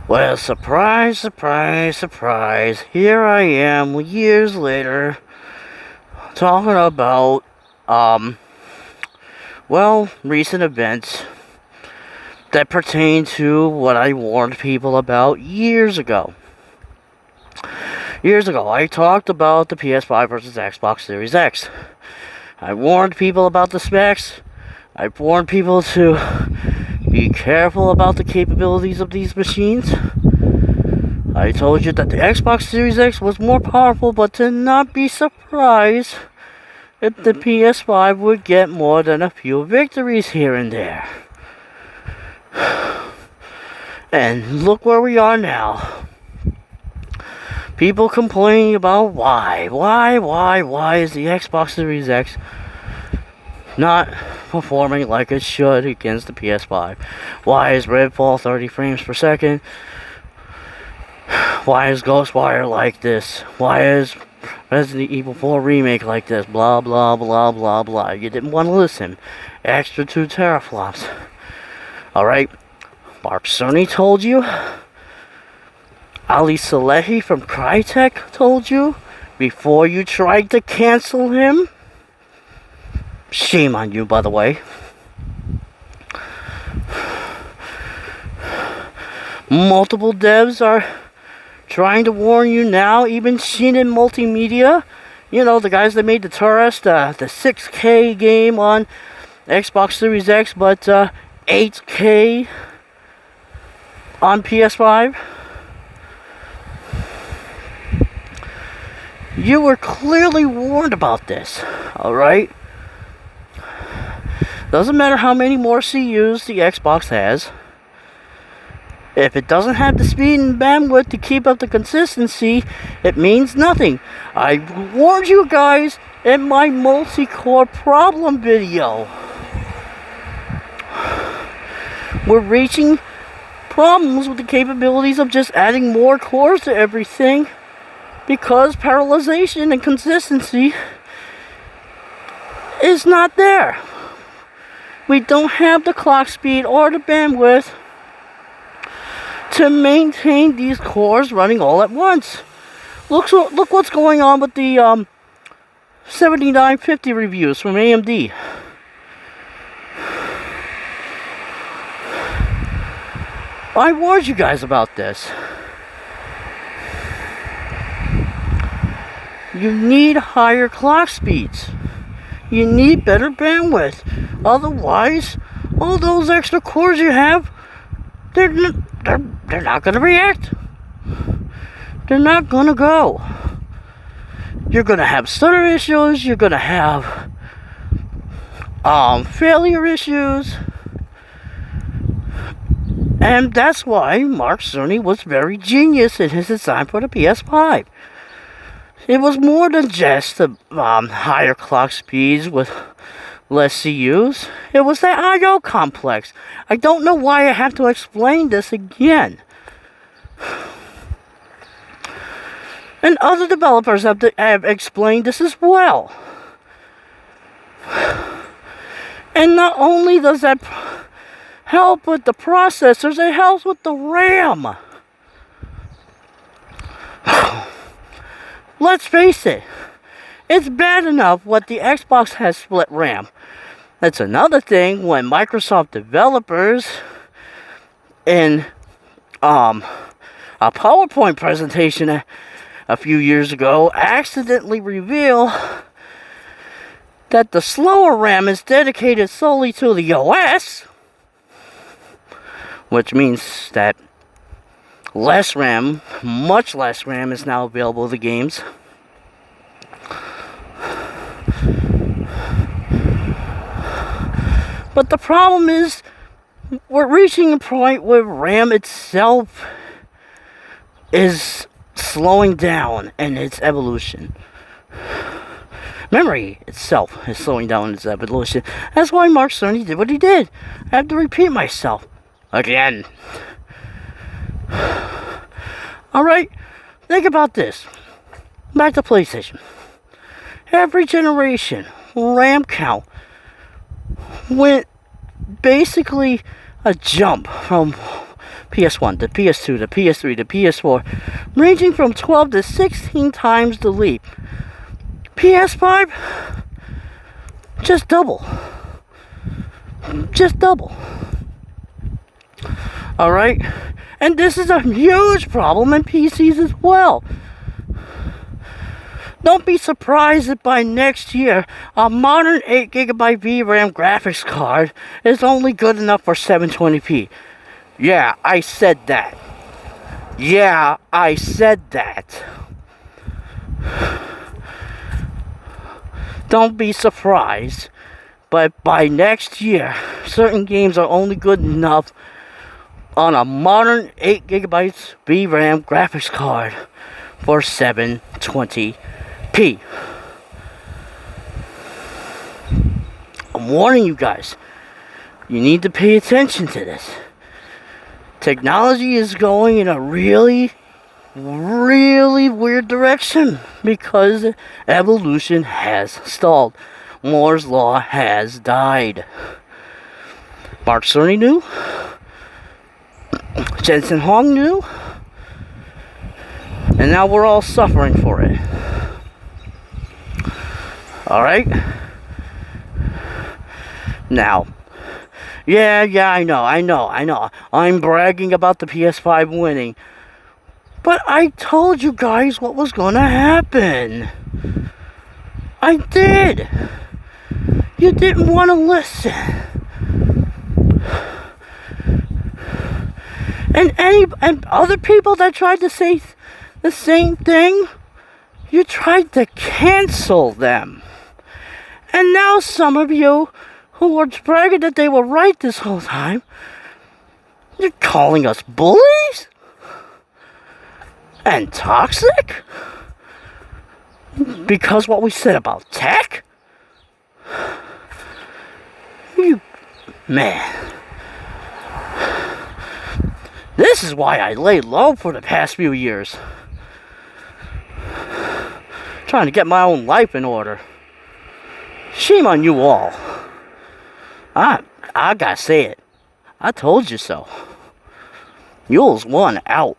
Well, surprise, surprise, surprise. Here I am years later talking about, um, recent events that pertain to what I warned people about years ago. Years ago, I talked about the PS5 versus Xbox Series X. I warned people about the specs. I warned people to be careful about the capabilities of these machines. I told you that the Xbox Series X was more powerful, but to not be surprised if the PS5 would get more than a few victories here and there. And look where we are now. People complaining about why is the Xbox Series X not performing like it should against the PS5? Why is Redfall 30 frames per second? Why is Ghostwire like this? Why is Resident Evil 4 Remake like this? Blah, blah, blah, blah, blah. You didn't want to listen. Extra 2 teraflops. Alright? Mark Cerny told you. Ali Salehi from Crytek told you. Before you tried to cancel him. Shame on you, by the way. Multiple devs are trying to warn you now, even Shinen Multimedia, you know, the guys that made the Tourist, the 6K game on Xbox Series X, but 8K on PS5. You were clearly warned about this, alright? Doesn't matter how many more CUs the Xbox has. If it doesn't have the speed and bandwidth to keep up the consistency, it means nothing. I warned you guys in my multi-core problem video. We're reaching problems with the capabilities of just adding more cores to everything because parallelization and consistency is not there. We don't have the clock speed or the bandwidth to maintain these cores running all at once. Look what's going on with the 7950 reviews from AMD. I warned you guys about this. You need higher clock speeds. You need better bandwidth. Otherwise, all those extra cores you have, they're not going to react. They're not going to go. You're going to have stutter issues. You're going to have failure issues. And that's why Mark Cerny was very genius in his design for the PS5. It was more than just the higher clock speeds with less CUs. It was the I/O complex. I don't know why I have to explain this again. And other developers have explained this as well. And not only does that help with the processors, it helps with the RAM. Let's face it. It's bad enough what the Xbox has split RAM. That's another thing when Microsoft developers in a PowerPoint presentation a few years ago accidentally reveal that the slower RAM is dedicated solely to the OS, which means that less RAM, much less RAM is now available to the games. But the problem is, we're reaching a point where RAM itself is slowing down in its evolution. Memory itself is slowing down in its evolution. That's why Mark Cerny did what he did. I have to repeat myself again. Alright, think about this. Back to PlayStation. Every generation, RAM count went basically a jump from PS1, the PS2, the PS3, the PS4, ranging from 12 to 16 times the leap. PS5, just double. Just double. Alright? And this is a huge problem in PCs as well. Don't be surprised if by next year, a modern 8GB VRAM graphics card is only good enough for 720p. Yeah, I said that. Yeah, I said that. Don't be surprised, but by next year, certain games are only good enough on a modern 8GB VRAM graphics card for 720p. I'm warning you guys, you need to pay attention to this. Technology is going in a really weird direction because evolution has stalled. Moore's Law has died. Mark Cerny knew. Jensen Huang knew. And now we're all suffering for it. Alright? Now, yeah, I know. I'm bragging about the PS5 winning. But I told you guys what was gonna happen. I did. You didn't want to listen. And other people that tried to say the same thing, you tried to cancel them. And now some of you who were bragging that they were right this whole time, you're calling us bullies? And toxic? Because what we said about tech? You... man. This is why I laid low for the past few years. Trying to get my own life in order. Shame on you all. I gotta say it. I told you so. Yule's one out.